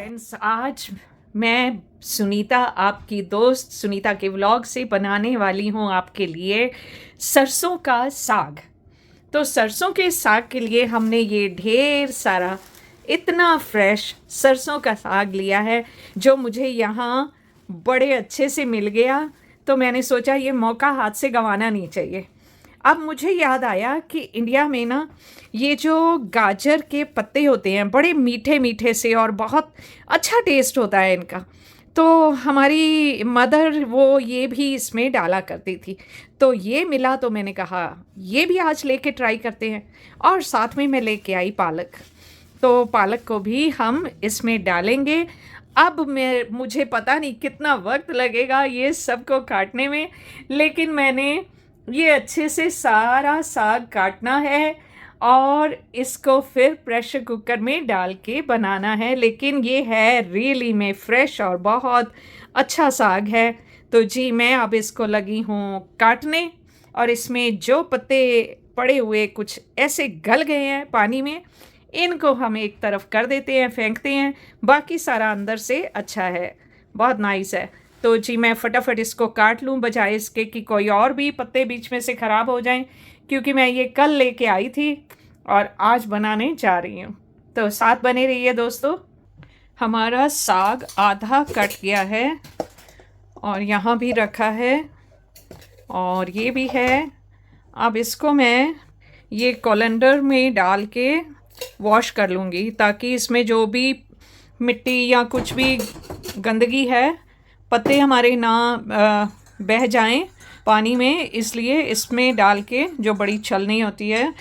Friends, आज मैं सुनीता, आपकी दोस्त सुनीता के व्लॉग से बनाने वाली हूँ आपके लिए सरसों का साग। तो सरसों के साग के लिए हमने ये ढेर सारा इतना फ्रेश सरसों का साग लिया है जो मुझे यहाँ बड़े अच्छे से मिल गया। तो मैंने सोचा ये मौका हाथ से गंवाना नहीं चाहिए। अब मुझे याद आया कि इंडिया में ना ये जो गाजर के पत्ते होते हैं बड़े मीठे मीठे से और बहुत अच्छा टेस्ट होता है इनका। तो हमारी मदर वो ये भी इसमें डाला करती थी। तो ये मिला तो मैंने कहा ये भी आज लेके ट्राई करते हैं। और साथ में मैं लेके आई पालक। तो पालक को भी हम इसमें डालेंगे। अब मुझे पता नहीं कितना वक्त लगेगा ये सबको काटने में, लेकिन मैंने ये अच्छे से सारा साग काटना है और इसको फिर प्रेशर कुकर में डाल के बनाना है। लेकिन ये है रियली में फ्रेश और बहुत अच्छा साग है। तो जी मैं अब इसको लगी हूँ काटने, और इसमें जो पत्ते पड़े हुए कुछ ऐसे गल गए हैं पानी में, इनको हम एक तरफ कर देते हैं, फेंकते हैं। बाकी सारा अंदर से अच्छा है, बहुत नाइस है। तो जी मैं फटाफट इसको काट लूँ बजाय इसके कि कोई और भी पत्ते बीच में से ख़राब हो जाएं, क्योंकि मैं ये कल लेके आई थी और आज बनाने जा रही हूँ। तो साथ बने रहिए दोस्तों। हमारा साग आधा कट गया है और यहाँ भी रखा है और ये भी है। अब इसको मैं ये कोलंडर में डाल के वॉश कर लूँगी ताकि इसमें जो भी मिट्टी या कुछ भी गंदगी है, पत्ते हमारे ना बह जाएं पानी में, इसलिए इसमें डाल के जो बड़ी छलनी होती है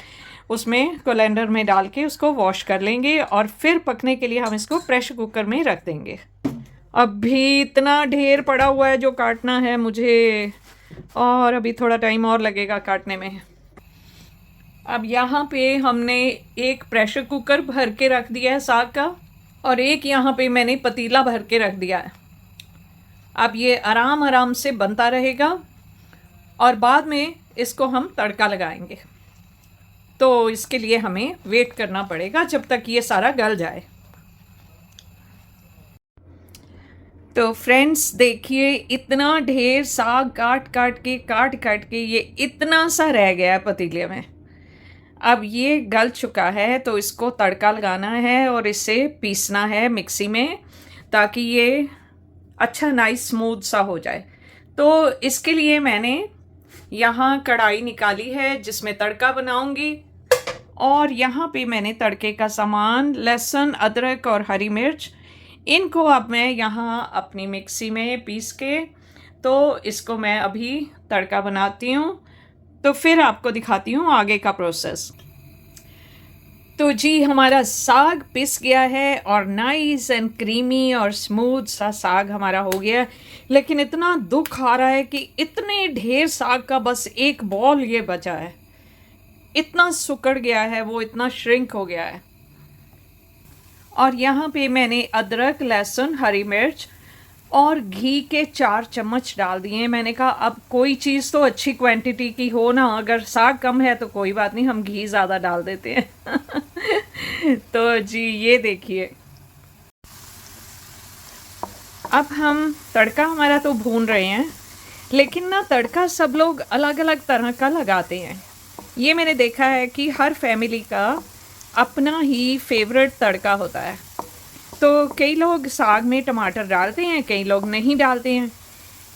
उसमें कोलंडर में डाल के उसको वॉश कर लेंगे और फिर पकने के लिए हम इसको प्रेशर कुकर में रख देंगे। अब भी इतना ढेर पड़ा हुआ है जो काटना है मुझे, और अभी थोड़ा टाइम और लगेगा काटने में। अब यहाँ पे हमने एक प्रेशर कुकर भर के रख दिया है साग का, और एक यहाँ पे मैंने पतीला भर के रख दिया है। अब ये आराम आराम से बनता रहेगा और बाद में इसको हम तड़का लगाएंगे। तो इसके लिए हमें वेट करना पड़ेगा जब तक ये सारा गल जाए। तो फ्रेंड्स देखिए, इतना ढेर साग काट काट के ये इतना सा रह गया है पतीले में। अब ये गल चुका है तो इसको तड़का लगाना है और इसे पीसना है मिक्सी में, ताकि ये अच्छा नाइस स्मूथ सा हो जाए। तो इसके लिए मैंने यहाँ कढ़ाई निकाली है जिसमें तड़का बनाऊंगी, और यहाँ पे मैंने तड़के का सामान लहसुन, अदरक और हरी मिर्च, इनको अब मैं यहाँ अपनी मिक्सी में पीस के, तो इसको मैं अभी तड़का बनाती हूँ। तो फिर आपको दिखाती हूँ आगे का प्रोसेस। तो जी हमारा साग पिस गया है और नाइस एंड क्रीमी और स्मूथ सा साग हमारा हो गया। लेकिन इतना दुख आ रहा है कि इतने ढेर साग का बस एक बॉल ये बचा है। इतना सुकड़ गया है वो, इतना श्रिंक हो गया है। और यहाँ पे मैंने अदरक, लहसुन, हरी मिर्च और घी के 4 चम्मच डाल दिए हैं। मैंने कहा अब कोई चीज़ तो अच्छी क्वांटिटी की हो ना, अगर साग कम है तो कोई बात नहीं, हम घी ज़्यादा डाल देते हैं। तो जी ये देखिए, अब हम तड़का हमारा तो भून रहे हैं, लेकिन ना तड़का सब लोग अलग अलग तरह का लगाते हैं। ये मैंने देखा है कि हर फैमिली का अपना ही फेवरेट तड़का होता है। तो कई लोग साग में टमाटर डालते हैं, कई लोग नहीं डालते हैं।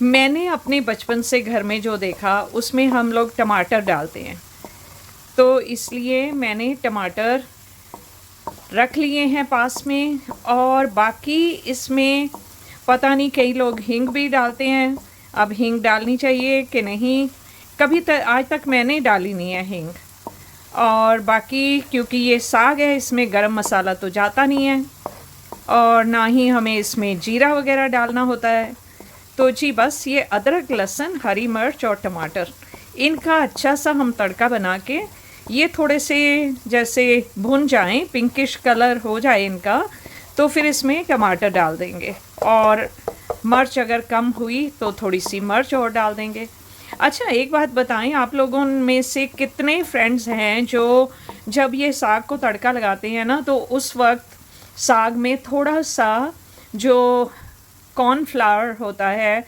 मैंने अपने बचपन से घर में जो देखा उसमें हम लोग टमाटर डालते हैं, तो इसलिए मैंने टमाटर रख लिए हैं पास में। और बाकी इसमें पता नहीं कई लोग हींग भी डालते हैं। अब हींग डालनी चाहिए कि नहीं, कभी आज तक मैंने डाली नहीं है हींग। और बाकी क्योंकि ये साग है इसमें गरम मसाला तो जाता नहीं है और ना ही हमें इसमें जीरा वगैरह डालना होता है। तो जी बस ये अदरक, लहसुन, हरी मिर्च और टमाटर, इनका अच्छा सा हम तड़का बना के ये थोड़े से जैसे भुन जाएं, पिंकिश कलर हो जाए इनका, तो फिर इसमें टमाटर डाल देंगे। और मिर्च अगर कम हुई तो थोड़ी सी मिर्च और डाल देंगे। अच्छा एक बात बताएं, आप लोगों में से कितने फ्रेंड्स हैं जो जब ये साग को तड़का लगाते हैं ना, तो उस वक्त साग में थोड़ा सा जो कॉर्नफ्लावर होता है,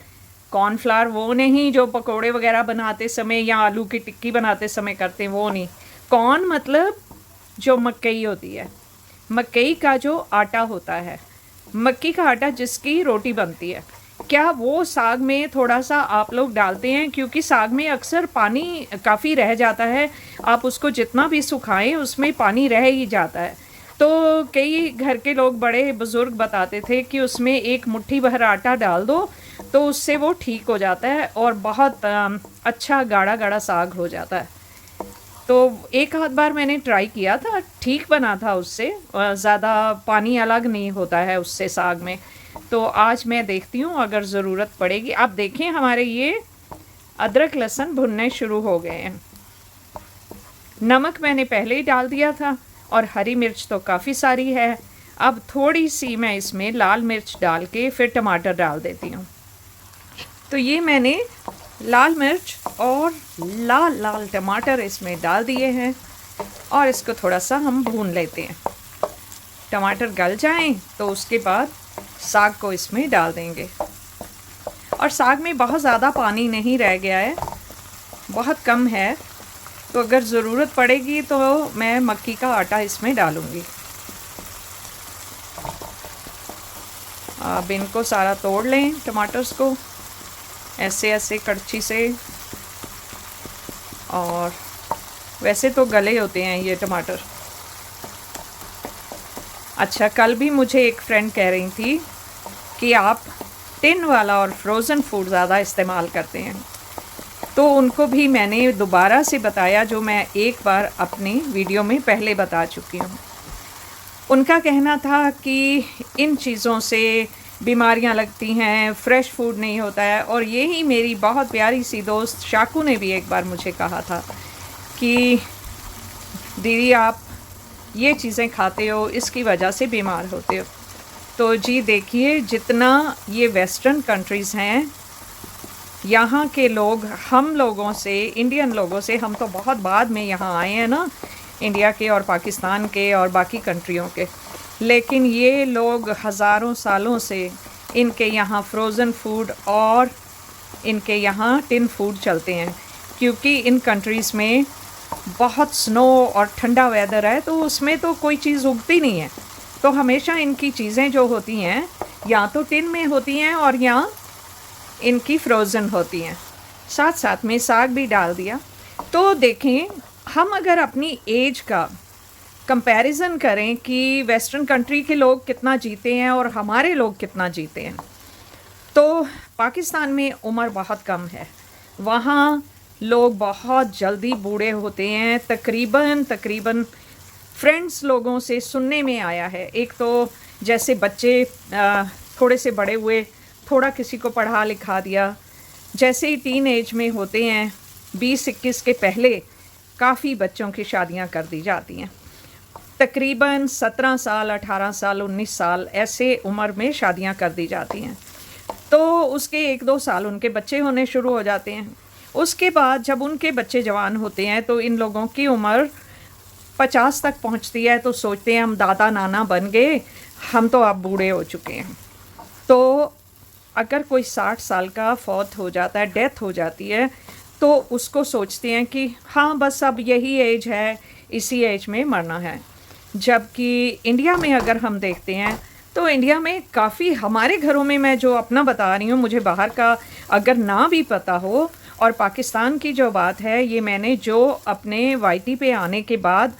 कॉर्नफ्लावर वो नहीं जो पकोड़े वगैरह बनाते समय या आलू की टिक्की बनाते समय करते हैं, वो नहीं। कॉर्न मतलब जो मकई होती है, मकई का जो आटा होता है, मक्की का आटा जिसकी रोटी बनती है, क्या वो साग में थोड़ा सा आप लोग डालते हैं? क्योंकि साग में अक्सर पानी काफ़ी रह जाता है, आप उसको जितना भी सुखाएं उसमें पानी रह ही जाता है। तो कई घर के लोग, बड़े बुज़ुर्ग बताते थे कि उसमें एक मुट्ठी भर आटा डाल दो तो उससे वो ठीक हो जाता है और बहुत अच्छा गाढ़ा गाढ़ा साग हो जाता है। तो एक आध बार मैंने ट्राई किया था, ठीक बना था उससे, ज़्यादा पानी अलग नहीं होता है उससे साग में। तो आज मैं देखती हूँ अगर ज़रूरत पड़ेगी। आप देखें हमारे ये अदरक लहसुन भुनने शुरू हो गए हैं। नमक मैंने पहले ही डाल दिया था और हरी मिर्च तो काफ़ी सारी है। अब थोड़ी सी मैं इसमें लाल मिर्च डाल के फिर टमाटर डाल देती हूँ। तो ये मैंने लाल मिर्च और लाल लाल टमाटर इसमें डाल दिए हैं और इसको थोड़ा सा हम भून लेते हैं। टमाटर गल जाएं तो उसके बाद साग को इसमें डाल देंगे। और साग में बहुत ज़्यादा पानी नहीं रह गया है, बहुत कम है। तो अगर ज़रूरत पड़ेगी तो मैं मक्की का आटा इसमें डालूँगी। अब इनको सारा तोड़ लें, टमाटर्स को ऐसे ऐसे कड़छी से। और वैसे तो गले होते हैं ये टमाटर। अच्छा, कल भी मुझे एक फ्रेंड कह रही थी कि आप टिन वाला और फ्रोज़न फूड ज़्यादा इस्तेमाल करते हैं, तो उनको भी मैंने दोबारा से बताया जो मैं एक बार अपनी वीडियो में पहले बता चुकी हूँ। उनका कहना था कि इन चीज़ों से बीमारियां लगती हैं, फ्रेश फूड नहीं होता है। और यही मेरी बहुत प्यारी सी दोस्त शाकू ने भी एक बार मुझे कहा था कि दीदी आप ये चीज़ें खाते हो, इसकी वजह से बीमार होते हो। तो जी देखिए, जितना ये वेस्टर्न कंट्रीज़ हैं, यहाँ के लोग हम लोगों से, इंडियन लोगों से, हम तो बहुत बाद में यहाँ आए हैं ना, इंडिया के और पाकिस्तान के और बाकी कंट्रियों के, लेकिन ये लोग हज़ारों सालों से इनके यहाँ फ्रोज़न फूड और इनके यहाँ टिन फूड चलते हैं। क्योंकि इन कंट्रीज़ में बहुत स्नो और ठंडा वेदर है, तो उसमें तो कोई चीज़ उगती नहीं है। तो हमेशा इनकी चीज़ें जो होती हैं या तो टिन में होती हैं और या इनकी फ्रोज़न होती हैं। साथ साथ में साग भी डाल दिया। तो देखें, हम अगर अपनी एज का कंपैरिजन करें कि वेस्टर्न कंट्री के लोग कितना जीते हैं और हमारे लोग कितना जीते हैं, तो पाकिस्तान में उम्र बहुत कम है। वहाँ लोग बहुत जल्दी बूढ़े होते हैं। तकरीबन फ्रेंड्स लोगों से सुनने में आया है, एक तो जैसे बच्चे थोड़े से बड़े हुए, थोड़ा किसी को पढ़ा लिखा दिया, जैसे ही टीन एज में होते हैं 20-21 के पहले काफ़ी बच्चों की शादियां कर दी जाती हैं। तकरीबन 17 साल, 18 साल, 19 साल ऐसे उम्र में शादियां कर दी जाती हैं। तो उसके 1-2 साल उनके बच्चे होने शुरू हो जाते हैं। उसके बाद जब उनके बच्चे जवान होते हैं तो इन लोगों की उम्र 50 तक पहुंचती है। तो सोचते हैं हम दादा नाना बन गए, हम तो अब बूढ़े हो चुके हैं। तो अगर कोई 60 साल का फौत हो जाता है, डेथ हो जाती है, तो उसको सोचते हैं कि हाँ बस अब यही एज है, इसी एज में मरना है। जबकि इंडिया में अगर हम देखते हैं तो इंडिया में काफ़ी, हमारे घरों में, मैं जो अपना बता रही हूँ, मुझे बाहर का अगर ना भी पता हो, और पाकिस्तान की जो बात है ये मैंने जो अपने वाईटी पे आने के बाद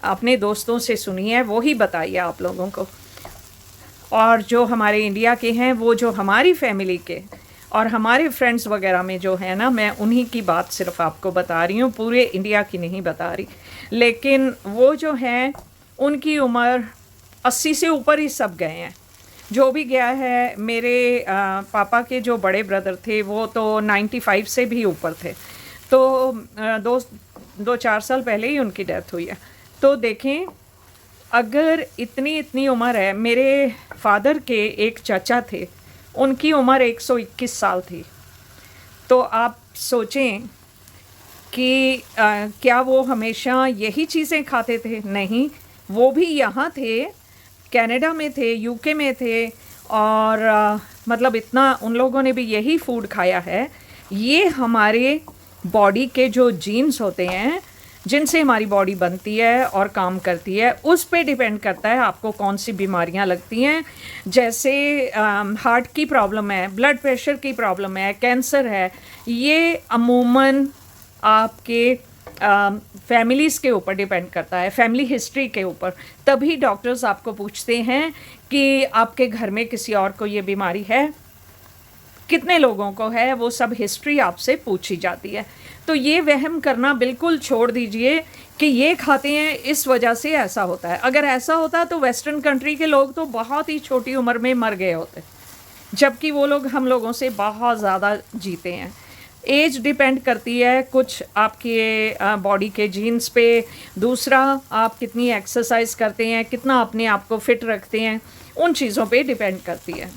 अपने दोस्तों से सुनी है वो ही बताई है आप लोगों को। और जो हमारे इंडिया के हैं, वो जो हमारी फैमिली के और हमारे फ्रेंड्स वगैरह में जो है ना, मैं उन्हीं की बात सिर्फ आपको बता रही हूँ, पूरे इंडिया की नहीं बता रही। लेकिन वो जो हैं उनकी उम्र 80 से ऊपर ही सब गए हैं। जो भी गया है, मेरे पापा के जो बड़े ब्रदर थे वो तो 95 से भी ऊपर थे। तो 2-4 साल पहले ही उनकी डेथ हुई है। तो देखें, अगर इतनी उम्र है, मेरे फादर के एक चाचा थे, उनकी उम्र 121 साल थी। तो आप सोचें कि क्या वो हमेशा यही चीज़ें खाते थे? नहीं, वो भी यहाँ थे कनाडा में थे, यूके में थे, और मतलब इतना उन लोगों ने भी यही फूड खाया है। ये हमारे बॉडी के जो जीन्स होते हैं जिनसे हमारी बॉडी बनती है और काम करती है, उस पे डिपेंड करता है आपको कौन सी बीमारियां लगती हैं। जैसे हार्ट की प्रॉब्लम है, ब्लड प्रेशर की प्रॉब्लम है, कैंसर है, ये अमूमन आपके फैमिलीज़ के ऊपर डिपेंड करता है, फैमिली हिस्ट्री के ऊपर। तभी डॉक्टर्स आपको पूछते हैं कि आपके घर में किसी और को ये बीमारी है, कितने लोगों को है, वो सब हिस्ट्री आपसे पूछी जाती है। तो ये वहम करना बिल्कुल छोड़ दीजिए कि ये खाते हैं इस वजह से ऐसा होता है। अगर ऐसा होता तो वेस्टर्न कंट्री के लोग तो बहुत ही छोटी उम्र में मर गए होते, जबकि वो लोग हम लोगों से बहुत ज़्यादा जीते हैं। एज डिपेंड करती है कुछ आपके बॉडी के जीन्स पे, दूसरा आप कितनी एक्सरसाइज करते हैं, कितना अपने आप को फिट रखते हैं, उन चीज़ों पे डिपेंड करती है।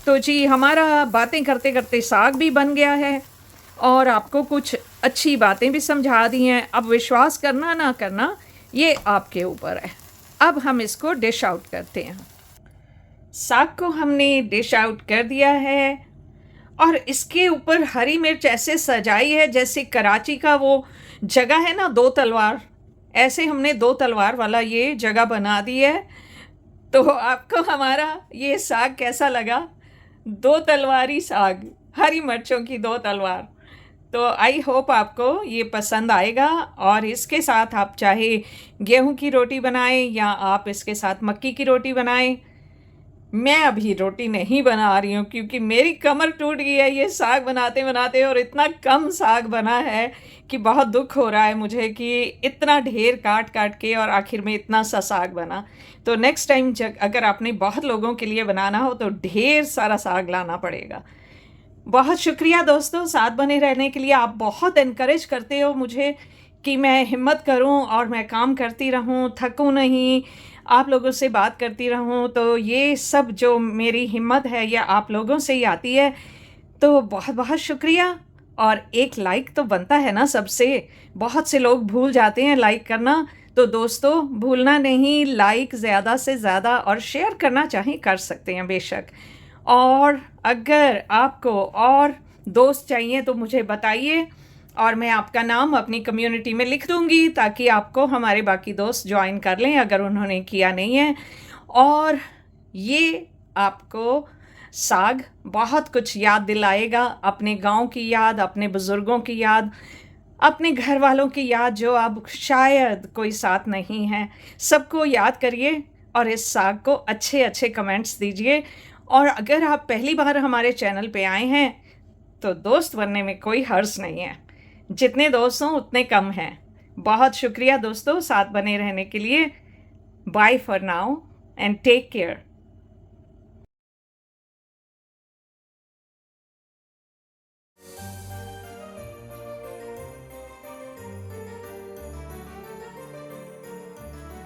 तो जी, हमारा बातें करते करते साग भी बन गया है और आपको कुछ अच्छी बातें भी समझा दी हैं। अब विश्वास करना ना करना ये आपके ऊपर है। अब हम इसको डिश आउट करते हैं। साग को हमने डिश आउट कर दिया है और इसके ऊपर हरी मिर्च ऐसे सजाई है जैसे कराची का वो जगह है ना, दो तलवार, ऐसे हमने दो तलवार वाला ये जगह बना दी है। तो आपको हमारा ये साग कैसा लगा? दो तलवारी साग, हरी मिर्चों की दो तलवार। तो आई होप आपको ये पसंद आएगा। और इसके साथ आप चाहे गेहूं की रोटी बनाएं या आप इसके साथ मक्की की रोटी बनाएं। मैं अभी रोटी नहीं बना रही हूँ क्योंकि मेरी कमर टूट गई है ये साग बनाते बनाते, और इतना कम साग बना है कि बहुत दुख हो रहा है मुझे कि इतना ढेर काट काट के और आखिर में इतना सा साग बना। तो नेक्स्ट टाइम अगर आपने बहुत लोगों के लिए बनाना हो तो ढेर सारा साग लाना पड़ेगा। बहुत शुक्रिया दोस्तों साथ बने रहने के लिए। आप बहुत इनकरेज करते हो मुझे कि मैं हिम्मत करूं और मैं काम करती रहूं, थकूं नहीं, आप लोगों से बात करती रहूं। तो ये सब जो मेरी हिम्मत है ये आप लोगों से ही आती है। तो बहुत बहुत शुक्रिया। और एक लाइक तो बनता है ना सबसे, बहुत से लोग भूल जाते हैं लाइक करना। तो दोस्तों भूलना नहीं, लाइक ज़्यादा से ज़्यादा, और शेयर करना चाहे कर सकते हैं बेशक। और अगर आपको और दोस्त चाहिए तो मुझे बताइए और मैं आपका नाम अपनी कम्युनिटी में लिख दूंगी ताकि आपको हमारे बाकी दोस्त ज्वाइन कर लें अगर उन्होंने किया नहीं है। और ये आपको साग बहुत कुछ याद दिलाएगा, अपने गांव की याद, अपने बुज़ुर्गों की याद, अपने घर वालों की याद जो अब शायद कोई साथ नहीं है। सबको याद करिए और इस साग को अच्छे अच्छे कमेंट्स दीजिए। और अगर आप पहली बार हमारे चैनल पे आए हैं तो दोस्त बनने में कोई हर्ज नहीं है, जितने दोस्त हों उतने कम हैं। बहुत शुक्रिया दोस्तों साथ बने रहने के लिए। Bye for now and take care.